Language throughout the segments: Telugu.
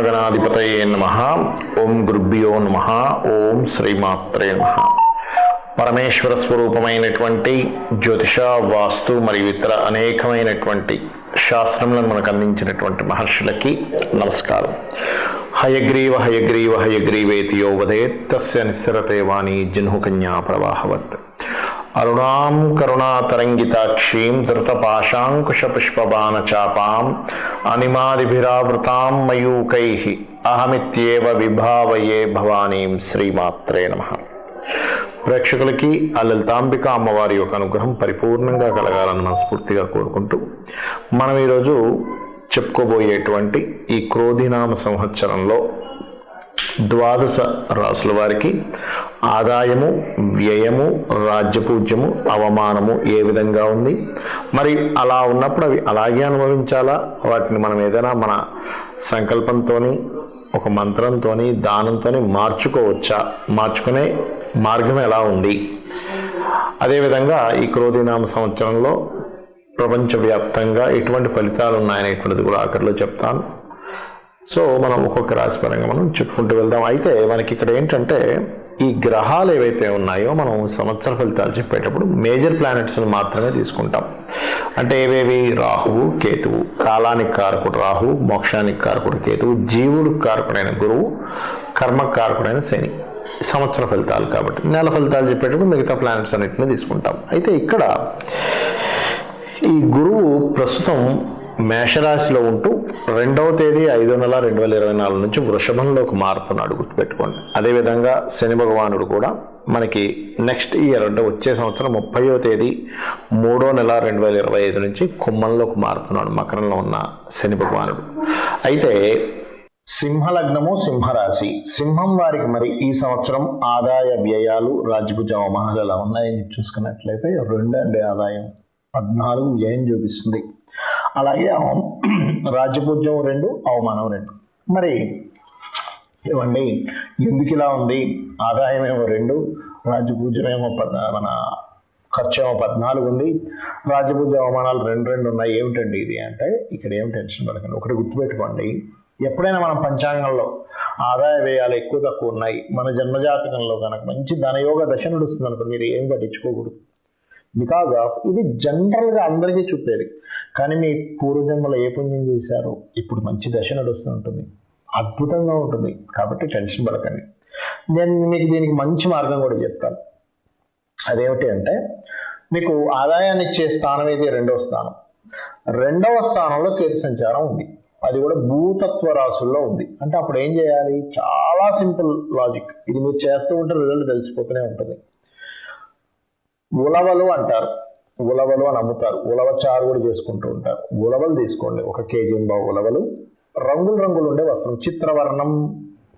మహాగణాధిపతయే నమః. ఓం గురుభ్యో నమః. ఓం శ్రీమాత్రే నమః. పరమేశ్వర స్వరూపమైనటువంటి జ్యోతిష, వాస్తు మరియు ఇతర అనేకమైనటువంటి శాస్త్రములను మనకు అందించినటువంటి మహర్షులకి నమస్కారం. హయగ్రీవ హయగ్రీవ హయగ్రీవేతి యో వదేత్ తస్య నిస్సరతే వాణి జహ్నుకన్యా ప్రవాహవత్. అరుణాం కరుణాతరంగితాక్షీం ధృతపాశాంకుశపుష్పబాణచాపాం అనిమాదిభిరావృతాం మయూకైః అహమిత్యేవ విభావయే భవానీం. శ్రీమాత్రే నమః. ప్రేక్షకులకి ఆ లలితాంబిక అమ్మవారి యొక్క అనుగ్రహం పరిపూర్ణంగా కలగాలని మనస్ఫూర్తిగా కోరుకుంటూ మనం ఈరోజు చెప్పుకోబోయేటువంటి ఈ క్రోధినామ సంవత్సరంలో ద్వాదశ రాసుల వారికి ఆదాయము, వ్యయము, రాజ్యపూజ్యము, అవమానము ఏ విధంగా ఉంది, మరి అలా ఉన్నప్పుడు అవి అలాగే అనుభవించాలా, వాటిని మనం ఏదైనా మన సంకల్పంతో, ఒక మంత్రంతో, దానంతో మార్చుకోవచ్చా, మార్చుకునే మార్గం ఎలా ఉంది, అదేవిధంగా ఈ క్రోధినామ సంవత్సరంలో ప్రపంచవ్యాప్తంగా ఎటువంటి ఫలితాలు ఉన్నాయనేటువంటిది కూడా ఆఖరిలో చెప్తాను. సో మనం ఒక్కొక్క రాశిపరంగా మనం చెప్పుకుంటూ వెళ్దాం. అయితే మనకి ఇక్కడ ఏంటంటే ఈ గ్రహాలు ఏవైతే ఉన్నాయో మనం సంవత్సర ఫలితాలు చెప్పేటప్పుడు మేజర్ ప్లానెట్స్ని మాత్రమే తీసుకుంటాం. అంటే ఏవేవి? రాహువు, కేతువు. కాలానికి కారకుడు రాహువు, మోక్షానికి కారకుడు కేతువు, జీవుడికి కారకుడైన గురువు, కర్మకు కారకుడైన శని. సంవత్సర ఫలితాలు కాబట్టి నెల ఫలితాలు చెప్పేటప్పుడు మిగతా ప్లానెట్స్ అన్నింటినీ తీసుకుంటాం. అయితే ఇక్కడ ఈ గురువు ప్రస్తుతం మేషరాశిలో ఉంటూ 2వ తేదీ 5వ నెల 2024 నుంచి వృషభంలోకి మారుతున్నాడు, గుర్తుపెట్టుకోండి. అదేవిధంగా శని భగవానుడు కూడా మనకి నెక్స్ట్ ఇయర్ అంటే వచ్చే సంవత్సరం 30వ తేదీ 3వ నెల 2025 నుంచి కుంభంలోకి మారుతున్నాడు, మకరంలో ఉన్న శని భగవానుడు. అయితే సింహలగ్నము, సింహరాశి. సింహం వారికి మరి ఈ సంవత్సరం ఆదాయ వ్యయాలు, రాజ్యభుజ అవమానాలు ఎలా ఉన్నాయని చూసుకున్నట్లయితే 2 ఆదాయం 14, వ్యయం చూపిస్తుంది. అలాగే రాజ్యపూజ్యం 2, అవమానం 2. మరి ఏమండి ఎందుకు ఇలా ఉంది? ఆదాయం ఏమో 2, రాజ్యపూజ్యం ఏమో మన ఖర్చు ఏమో 14 ఉంది, రాజ్యపూజ్య అవమానాలు 2 ఉన్నాయి. ఏమిటండి ఇది అంటే ఇక్కడ ఏం టెన్షన్ పడకండి. ఒకటి గుర్తుపెట్టుకోండి, ఎప్పుడైనా మనం పంచాంగంలో ఆదాయ వ్యయాలు ఎక్కువ తక్కువ ఉన్నాయి, మన జన్మజాతకంలో కనుక మంచి ధనయోగ దశ నడుస్తుంది అనుకోండి, మీరు ఏం పట్టించుకోకూడదు. బికాజ్ ఆఫ్ ఇది జనరల్గా అందరికీ చూపేది. కానీ మీ పూర్వజన్మలో ఏ పుణ్యం చేశారో ఇప్పుడు మంచి దశ నడుస్తూ ఉంటుంది, అద్భుతంగా ఉంటుంది. కాబట్టి టెన్షన్ పడకండి. నేను మీకు దీనికి మంచి మార్గం కూడా చెప్తాను. అదేమిటి అంటే మీకు ఆదాయాన్ని ఇచ్చే స్థానం ఏది? 2వ స్థానం. 2వ స్థానంలో కేతు సంచారం ఉంది, అది కూడా భూతత్వ రాశుల్లో ఉంది. అంటే అప్పుడు ఏం చేయాలి? చాలా సింపుల్ లాజిక్. ఇది మీరు చేస్తూ ఉంటే రిజల్ట్ తెలిసిపోతూనే ఉంటుంది. ఉలవలు అంటారు, ఉలవలు అని అమ్ముతారు, ఉలవ చారు కూడా చేసుకుంటూ ఉంటారు. ఉలవలు తీసుకోండి, 1 కేజీ ఉలవలు. రంగులు రంగులు ఉండే వస్త్రం, చిత్రవర్ణం.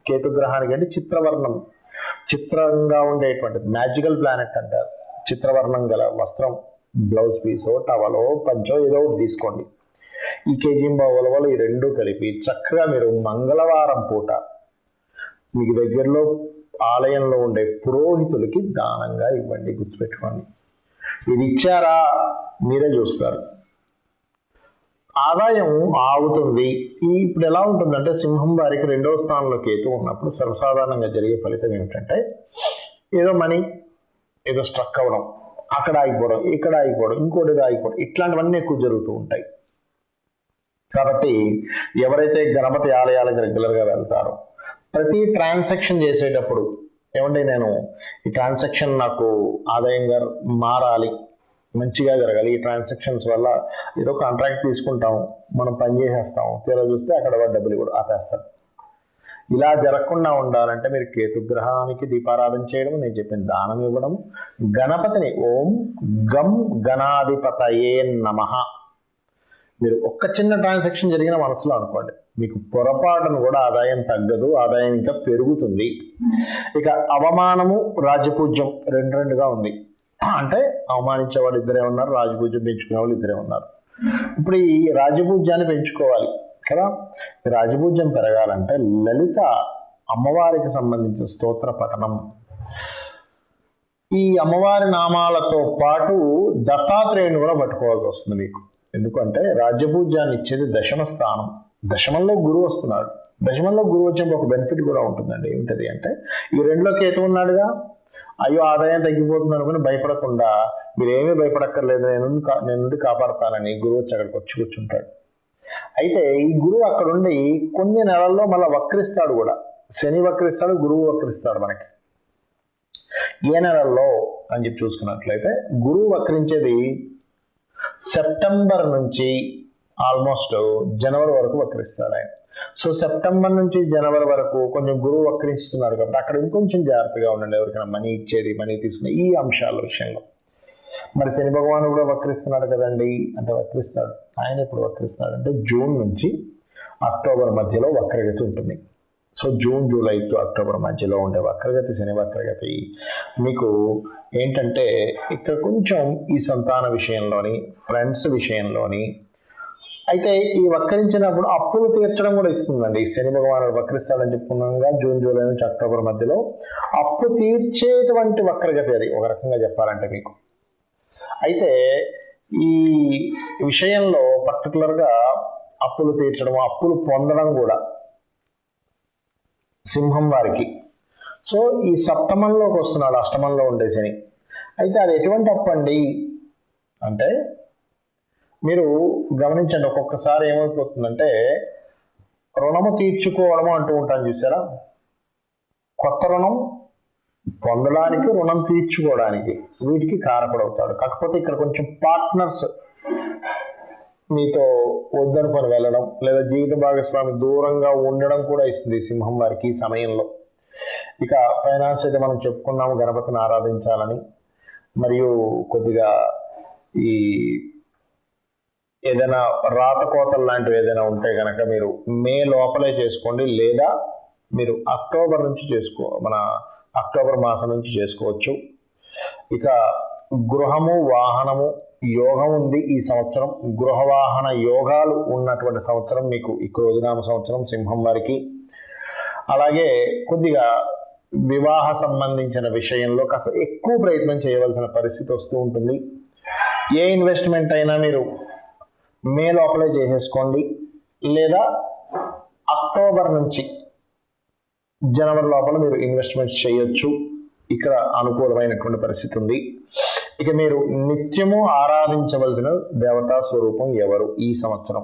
కేతుగ్రహానికి అంటే చిత్రవర్ణం, చిత్రంగా ఉండేటువంటిది మ్యాజికల్ ప్లానెట్ అంటారు. చిత్రవర్ణం గల వస్త్రం, బ్లౌజ్ పీసో, టవలో, పంచో ఏదో ఒకటి తీసుకోండి. ఈ కేజీ ఉలవలు ఈ 2 కలిపి చక్కగా మీరు మంగళవారం పూట మీకు దగ్గరలో ఆలయంలో ఉండే పురోహితులకి దానంగా ఇవ్వండి. గుర్తుపెట్టుకోండి, ఇది ఇచ్చారా మీరే చూస్తారు. ఆదాయం ఆగుతుంది. ఇప్పుడు ఎలా ఉంటుందంటే సింహం వారికి 2వ స్థానంలో కేతు ఉన్నప్పుడు సర్వసాధారణంగా జరిగే ఫలితం ఏమిటంటే ఏదో మనీ ఏదో స్ట్రక్ అవ్వడం, అక్కడ ఆగిపోవడం, ఇక్కడ ఆగిపోవడం, ఇంకోటి ఆగిపోవడం, ఇట్లాంటివన్నీ ఎక్కువ జరుగుతూ ఉంటాయి. కాబట్టి ఎవరైతే గణపతి ఆలయాలకు రెగ్యులర్గా వెళ్తారో ప్రతి ట్రాన్సాక్షన్ చేసేటప్పుడు ఏమంటే నేను ఈ ట్రాన్సాక్షన్ నాకు ఆదాయంగా మారాలి, మంచిగా జరగాలి, ఈ ట్రాన్సాక్షన్స్ వల్ల ఏదో కాంట్రాక్ట్ తీసుకుంటాం, మనం పని చేసేస్తాం, తీరా చూస్తే అక్కడ డబ్బులు కూడా ఆపేస్తారు. ఇలా జరగకుండా ఉండాలంటే మీరు కేతుగ్రహానికి దీపారాధన చేయడం, నేను చెప్పిన దానం ఇవ్వడం, గణపతిని ఓం గం గణాధిపతయే నమః మీరు ఒక్క చిన్న ట్రాన్సాక్షన్ జరిగిన మనసులో అనుకోండి, మీకు పొరపాటును కూడా ఆదాయం తగ్గదు, ఆదాయం ఇంకా పెరుగుతుంది. ఇక అవమానము, రాజ్యపూజ్యం 2గా ఉంది. అంటే అవమానించే వాళ్ళు 2 ఉన్నారు, రాజపూజ్యం పెంచుకునే వాళ్ళు 2 ఉన్నారు. ఇప్పుడు ఈ రాజపూజ్యాన్ని పెంచుకోవాలి కదా. రాజపూజ్యం పెరగాలంటే లలిత అమ్మవారికి సంబంధించిన స్తోత్ర పఠనం, ఈ అమ్మవారి నామాలతో పాటు దత్తాత్రేయుని కూడా పట్టుకోవాల్సి వస్తుంది మీకు. ఎందుకంటే రాజ్యపూజ్యాన్ని ఇచ్చేది 10వ స్థానం, దశమంలో గురువు వస్తున్నాడు. దశమంలో గురువు వచ్చినప్పుడు ఒక బెనిఫిట్ కూడా ఉంటుందండి. ఏమిటది అంటే, ఈ రెండులో కేతు ఉన్నాడుగా, అయ్యో ఆదాయం తగ్గిపోతుంది అనుకుని భయపడకుండా, మీరేమీ భయపడక్కర్లేదు, నేను నుండి కాపాడతానని గురువు వచ్చి అక్కడికి వచ్చి కూర్చుంటాడు. అయితే ఈ గురువు అక్కడ ఉండి కొన్ని నెలల్లో మళ్ళీ వక్రిస్తాడు కూడా. శని వక్రిస్తాడు, గురువు వక్రిస్తాడు. మనకి ఏ నెలల్లో అని చెప్పి చూసుకున్నట్లయితే, గురువు వక్రించేది సెప్టెంబర్ నుంచి ఆల్మోస్ట్ జనవరి వరకు వక్రిస్తాడు ఆయన. సో సెప్టెంబర్ నుంచి జనవరి వరకు కొంచెం గురువు వక్రిస్తున్నాడు కాబట్టి అక్కడ ఇంకొంచెం జాగ్రత్తగా ఉండండి, ఎవరికైనా మనీ ఇచ్చేది, మనీ తీసుకునే ఈ అంశాల విషయంలో. మరి శని భగవాను కూడా వక్రిస్తున్నాడు కదండి, అంటే వక్రిస్తాడు. ఆయన ఎప్పుడు వక్రిస్తాడు అంటే జూన్ నుంచి అక్టోబర్ మధ్యలో వక్రగతి ఉంటుంది. So June, July to October మధ్యలో ఉండే వక్రగతి, శని వక్రగతి మీకు ఏంటంటే ఇక్కడ కొంచెం ఈ సంతాన విషయంలోని, ఫ్రెండ్స్ విషయంలోని, అయితే ఈ వక్రించినప్పుడు అప్పులు తీర్చడం కూడా ఇస్తుందండి. శని భగవానుడు వక్రిస్తాడని చెప్పుకున్నాగా జూన్, జూలై నుంచి అక్టోబర్ మధ్యలో అప్పు తీర్చేటువంటి వక్రగతి అది, ఒక రకంగా చెప్పాలంటే మీకు. అయితే ఈ విషయంలో పర్టికులర్గా అప్పులు తీర్చడం, అప్పులు పొందడం కూడా సింహం వారికి. సో ఈ సప్తమంలోకి వస్తున్నాడు, అష్టమంలో ఉండే శని. అయితే అది ఎటువంటి అప్పు అండి అంటే, మీరు గమనించండి, ఒక్కొక్కసారి ఏమైపోతుందంటే రుణము తీర్చుకోవడము అంటూ ఉంటాను చూసారా, కొత్త రుణం పొందడానికి, రుణం తీర్చుకోవడానికి, వీటికి కారకుడవుతాడు. కాకపోతే ఇక్కడ కొంచెం పార్ట్నర్స్ మీతో వద్దనుకొని వెళ్ళడం, లేదా జీవిత భాగస్వామి దూరంగా ఉండడం కూడా ఇస్తుంది సింహం వారికి ఈ సమయంలో. ఇక ఫైనాన్స్ అయితే మనం చెప్పుకున్నాము, గణపతిని ఆరాధించాలని. మరియు కొద్దిగా ఈ ఏదైనా రాతకోతలు లాంటివి ఏదైనా ఉంటే కనుక మీరు మే లోపలే చేసుకోండి, లేదా మీరు అక్టోబర్ నుంచి మన అక్టోబర్ మాసం నుంచి చేసుకోవచ్చు. ఇక గృహము, వాహనము యోగం ఉంది ఈ సంవత్సరం. గృహవాహన యోగాలు ఉన్నటువంటి సంవత్సరం మీకు ఈ క్రోధినామ సంవత్సరం సింహం వారికి. అలాగే కొద్దిగా వివాహ సంబంధించిన విషయంలో కాస్త ఎక్కువ ప్రయత్నం చేయవలసిన పరిస్థితి వస్తూ ఉంటుంది. ఏ ఇన్వెస్ట్మెంట్ అయినా మీరు మే లోపలే చేసేసుకోండి, లేదా అక్టోబర్ నుంచి జనవరి లోపల మీరు ఇన్వెస్ట్మెంట్ చేయొచ్చు. ఇక్కడ అనుకూలమైనటువంటి పరిస్థితి ఉంది. ఇక మీరు నిత్యము ఆరాధించవలసిన దేవతా స్వరూపం ఎవరు ఈ సంవత్సరం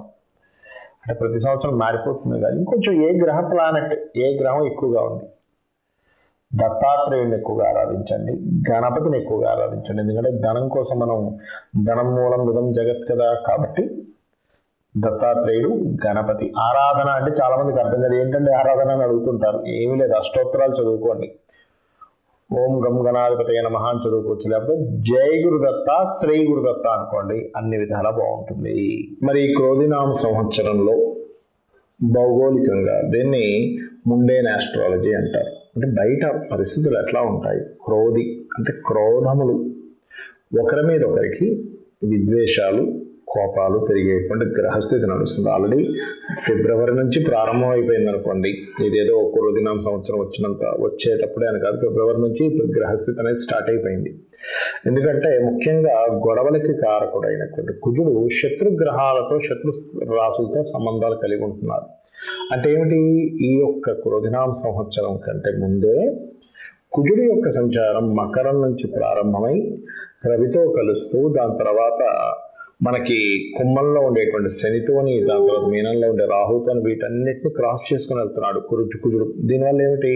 అంటే, ప్రతి సంవత్సరం మారిపోతుంది కానీ ఇంకొంచెం ఏ గ్రహ ప్లానెట్, ఏ గ్రహం ఎక్కువగా ఉంది, దత్తాత్రేయుడిని ఎక్కువగా ఆరాధించండి, గణపతిని ఎక్కువగా ఆరాధించండి. ఎందుకంటే ధనం కోసం మనం, ధనం మూలం విధం జగత్ కదా, కాబట్టి దత్తాత్రేయుడు, గణపతి ఆరాధన అంటే చాలా మందికి అర్థం కాదు. ఏంటంటే ఆరాధన అని అడుగుతుంటారు. ఏమీ లేదు, అష్టోత్తరాలు చదువుకోండి. ఓం గం గణాధిపతయ నమః అని చదువుకోవచ్చు, లేకపోతే జై గురుదత్త, శ్రీ గురుదత్త అనుకోండి, అన్ని విధాలా బాగుంటుంది. మరి ఈ క్రోధినామ సంవత్సరంలో భౌగోళికంగా దీన్ని ముండేన్ ఆస్ట్రాలజీ అంటారు. అంటే బయట పరిస్థితులు ఎట్లా ఉంటాయి, క్రోధి అంటే క్రోధములు, ఒకరి మీద ఒకరికి విద్వేషాలు, కోపాలు పెరిగేటువంటి గ్రహస్థితి నడుస్తుంది. ఆల్రెడీ ఫిబ్రవరి నుంచి ప్రారంభం అయిపోయింది అనుకోండి. ఇదేదో క్రోధినామ సంవత్సరం వచ్చేటప్పుడే అని కాదు, ఫిబ్రవరి నుంచి గ్రహస్థితి అనేది స్టార్ట్ అయిపోయింది. ఎందుకంటే ముఖ్యంగా గొడవలకి కారకుడైనటువంటి కుజుడు శత్రుగ్రహాలతో, శత్రు రాసులతో సంబంధాలు కలిగి ఉంటున్నారు. అంటే ఏమిటి, ఈ యొక్క క్రోధినామ సంవత్సరం కంటే ముందే కుజుడి యొక్క సంచారం మకరం నుంచి ప్రారంభమై రవితో కలుస్తూ, దాని తర్వాత మనకి కుంభంలో ఉండేటువంటి శనితోని, దాని తర్వాత మీనంలో ఉండే రాహుతోని, వీటన్నిటిని క్రాస్ చేసుకుని వెళ్తున్నాడు కుజుడు. దీనివల్ల ఏమిటి,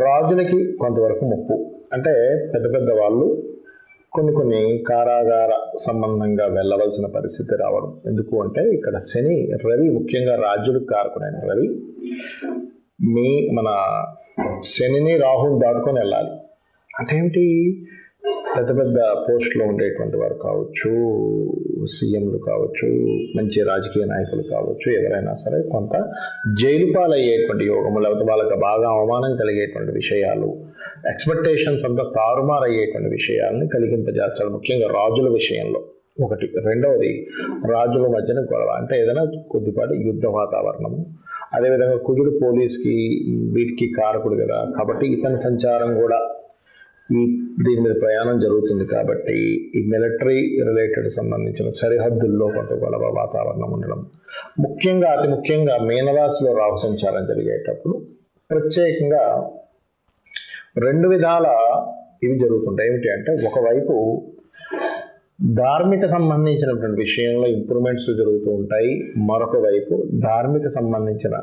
రాజులకి కొంతవరకు ముప్పు. అంటే పెద్ద పెద్ద వాళ్ళు కొన్ని కారాగార సంబంధంగా వెళ్ళవలసిన పరిస్థితి రావడం. ఎందుకు అంటే ఇక్కడ శని, రవి, ముఖ్యంగా రాజులకు కారకుడైన రవి మన శనిని, రాహుని దాటుకొని వెళ్ళాలి. అదేమిటి, పెద్ద పెద్ద పోస్టులో ఉండేటువంటి వారు కావచ్చు, సీఎంలు కావచ్చు, మంచి రాజకీయ నాయకులు కావచ్చు, ఎవరైనా సరే కొంత జైలు పాలయ్యేటువంటి యోగము, లేకపోతే వాళ్ళకి బాగా అవమానం కలిగేటువంటి విషయాలు, ఎక్స్పెక్టేషన్స్ అంతా తారుమారయ్యేటువంటి విషయాలను కలిగింపజేస్తాడు, ముఖ్యంగా రాజుల విషయంలో. ఒకటి. రెండవది, రాజుల మధ్యన గొడవ, అంటే ఏదైనా కొద్దిపాటి యుద్ధ వాతావరణము. అదేవిధంగా కుజుడు పోలీస్కి, వీటికి కారకుడు కదా, కాబట్టి ఇతని సంచారం కూడా ఈ దీని మీద ప్రయాణం జరుగుతుంది కాబట్టి ఈ మిలిటరీ రిలేటెడ్ సంబంధించిన సరిహద్దుల్లో కొంత గొడవ వాతావరణం ఉండడం, ముఖ్యంగా అతి ముఖ్యంగా మీనరాశిలో రాహు సంచారం జరిగేటప్పుడు ప్రత్యేకంగా 2 విధాల ఇవి జరుగుతుంటాయి. ఏమిటి అంటే, ఒకవైపు ధార్మిక సంబంధించినటువంటి విషయంలో ఇంప్రూవ్మెంట్స్ జరుగుతూ ఉంటాయి, మరొక వైపు ధార్మిక సంబంధించిన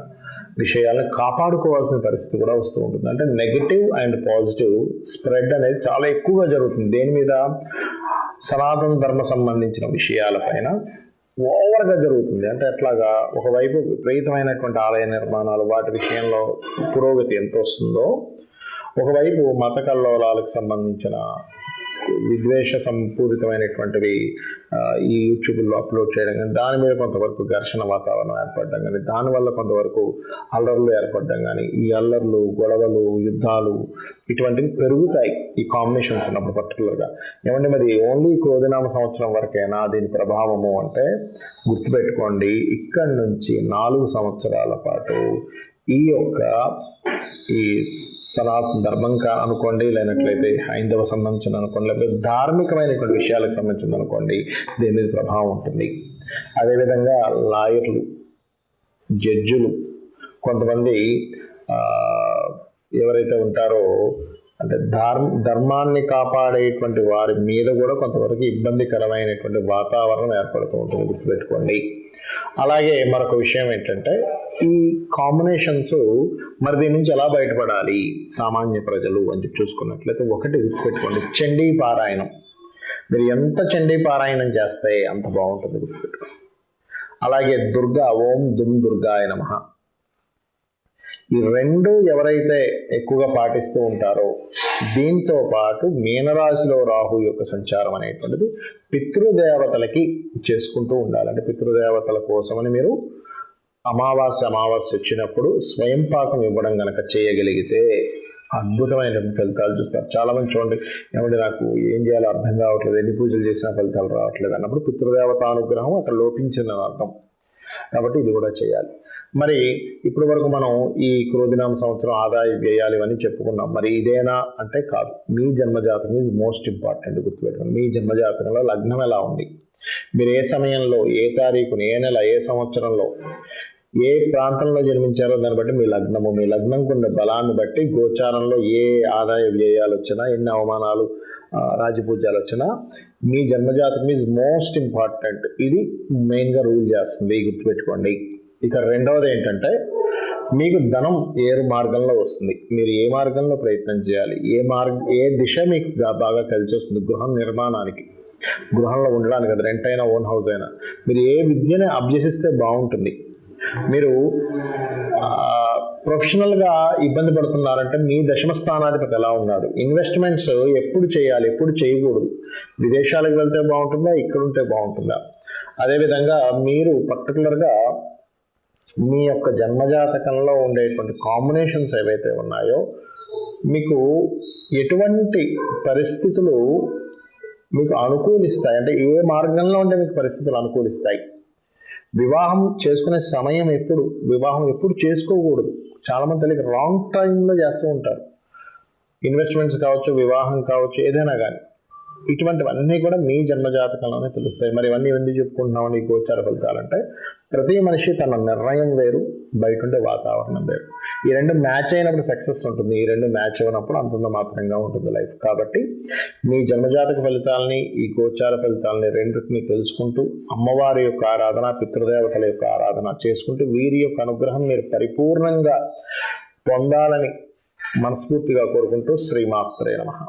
విషయాలను కాపాడుకోవాల్సిన పరిస్థితి కూడా వస్తూ ఉంటుంది. అంటే నెగటివ్ అండ్ పాజిటివ్ స్ప్రెడ్ అనేది చాలా ఎక్కువగా జరుగుతుంది. దేని మీద? సనాతన ధర్మ సంబంధించిన విషయాలపైన ఓవర్గా జరుగుతుంది. అంటే ఎట్లాగా, ఒకవైపు విపరీతమైనటువంటి ఆలయ నిర్మాణాలు, వాటి విషయంలో పురోగతి ఎంత వస్తుందో, ఒకవైపు మత కల్లోలాలకు సంబంధించిన విద్వేష సంపూరితమైనటువంటివి ఈ యూట్యూబ్లో అప్లోడ్ చేయడం కానీ, దాని మీద కొంతవరకు ఘర్షణ వాతావరణం ఏర్పడడం కానీ, దానివల్ల కొంతవరకు అల్లర్లు ఏర్పడడం కానీ, ఈ అల్లర్లు, గొడవలు, యుద్ధాలు ఇటువంటివి పెరుగుతాయి ఈ కాంబినేషన్స్ ఉన్నప్పుడు పర్టికులర్గా. ఏమంటే మరి ఓన్లీ క్రోధినామ సంవత్సరం వరకైనా దీని ప్రభావము అంటే, గుర్తుపెట్టుకోండి, ఇక్కడి నుంచి 4 సంవత్సరాల పాటు ఈ యొక్క ఈ సనాతన ధర్మం అనుకోండి, లేనట్లయితే హైందవ సంబంధించిన అనుకోండి, లేకపోతే ధార్మికమైనటువంటి విషయాలకు సంబంధించింది అనుకోండి, దీని మీద ప్రభావం ఉంటుంది. అదేవిధంగా లాయర్లు, జడ్జులు, కొంతమంది ఎవరైతే ఉంటారో అంటే ధర్మాన్ని కాపాడేటువంటి వారి మీద కూడా కొంతవరకు ఇబ్బందికరమైనటువంటి వాతావరణం ఏర్పడుతూ ఉంటుంది, గుర్తుపెట్టుకోండి. అలాగే మరొక విషయం ఏంటంటే, ఈ కాంబినేషన్స్ మరి దీని నుంచి ఎలా బయటపడాలి సామాన్య ప్రజలు అని చెప్పి చూసుకున్నట్లయితే, ఒకటి గుర్తుపెట్టుకోండి, చండీ పారాయణం. మీరు ఎంత చండీ పారాయణం చేస్తే అంత బాగుంటుంది, గుర్తుపెట్టుకోండి. అలాగే దుర్గా, ఓం దుమ్ దుర్గాయ నమః. ఈ 2 ఎవరైతే ఎక్కువగా పాటిస్తూ ఉంటారో, దీంతో పాటు మీనరాశిలో రాహు యొక్క సంచారం అనేటువంటిది పితృదేవతలకి చేసుకుంటూ ఉండాలి. అంటే పితృదేవతల కోసమని మీరు అమావాస్య వచ్చినప్పుడు స్వయం పాకం ఇవ్వడం గనక చేయగలిగితే అద్భుతమైన ఫలితాలు చూస్తారు. చాలా మంది చూడండి, ఏమంటే నాకు ఏం చేయాలో అర్థం కావట్లేదు, ఎన్ని పూజలు చేసినా ఫలితాలు రావట్లేదు అన్నప్పుడు పితృదేవత అనుగ్రహం అక్కడ లోపించిందని అర్థం. కాబట్టి ఇది కూడా చేయాలి. మరి ఇప్పటి వరకు మనం ఈ క్రోధినామ సంవత్సరం ఆదాయ వ్యయాలు ఇవన్నీ చెప్పుకున్నాం. మరి ఇదేనా అంటే కాదు. మీ జన్మజాతకం ఈజ్ మోస్ట్ ఇంపార్టెంట్, గుర్తుపెట్టుకోండి. మీ జన్మజాతకంలో లగ్నం ఎలా ఉంది, మీరు ఏ సమయంలో, ఏ తారీఖుని, ఏ నెల, ఏ సంవత్సరంలో, ఏ ప్రాంతంలో జన్మించారో దాన్ని బట్టి మీ లగ్నంకు ఉన్న బలాన్ని బట్టి గోచారంలో ఏ ఆదాయ వ్యయాలు వచ్చినా, ఎన్ని అవమానాలు, రాజపూజ్యాలు వచ్చినా, మీ జన్మజాతకం ఈజ్ మోస్ట్ ఇంపార్టెంట్. ఇది మెయిన్గా రూల్ చేస్తుంది, గుర్తుపెట్టుకోండి. ఇక రెండవది ఏంటంటే, మీకు ధనం ఏ మార్గంలో వస్తుంది, మీరు ఏ మార్గంలో ప్రయత్నం చేయాలి, ఏ దిశ మీకు బాగా కలిసి వస్తుంది గృహం నిర్మాణానికి, గృహంలో ఉండడానికి, అది రెంట్ అయినా ఓన్ హౌస్ అయినా, మీరు ఏ విద్యని అభ్యసిస్తే బాగుంటుంది. మీరు ప్రొఫెషనల్గా ఇబ్బంది పడుతున్నారంటే మీ దశమ స్థానాధిపతి ఎలా ఉన్నాడు, ఇన్వెస్ట్మెంట్స్ ఎప్పుడు చేయాలి, ఎప్పుడు చేయకూడదు, విదేశాలకు వెళ్తే బాగుంటుందా, ఇక్కడ ఉంటే బాగుంటుందా. అదేవిధంగా మీరు పర్టికులర్గా మీ యొక్క జన్మజాతకంలో ఉండేటువంటి కాంబినేషన్స్ ఏవైతే ఉన్నాయో, మీకు ఎటువంటి పరిస్థితులు మీకు అనుకూలిస్తాయి, అంటే ఏ మార్గంలో ఉంటే మీకు పరిస్థితులు అనుకూలిస్తాయి. వివాహం చేసుకునే సమయం ఎప్పుడు, వివాహం ఎప్పుడు చేసుకోకూడదు, చాలామంది తెలియక రాంగ్ టైంలో చేస్తూ ఉంటారు. ఇన్వెస్ట్మెంట్స్ కావచ్చు, వివాహం కావచ్చు, ఏదైనా కానీ ఇటువంటివన్నీ కూడా మీ జన్మజాతకంలోనే తెలుస్తాయి. మరి ఇవన్నీ ఎందుకు చెప్పుకుంటున్నామని ఈ గోచార ఫలితాలంటే, ప్రతి మనిషి తన నిర్ణయం వేరు, బయట ఉండే వాతావరణం వేరు. ఈ 2 మ్యాచ్ అయినప్పుడు సక్సెస్ ఉంటుంది, ఈ 2 మ్యాచ్ అయినప్పుడు అంతంత మాత్రంగా ఉంటుంది లైఫ్. కాబట్టి మీ జన్మజాతక ఫలితాలని, ఈ గోచార ఫలితాలని రెండింటిని తెలుసుకుంటూ, అమ్మవారి యొక్క ఆరాధన, పితృదేవతల యొక్క ఆరాధన చేసుకుంటూ, వీరి యొక్క అనుగ్రహం మీరు పరిపూర్ణంగా పొందాలని మనస్ఫూర్తిగా కోరుకుంటూ, శ్రీమాత్రే నమః.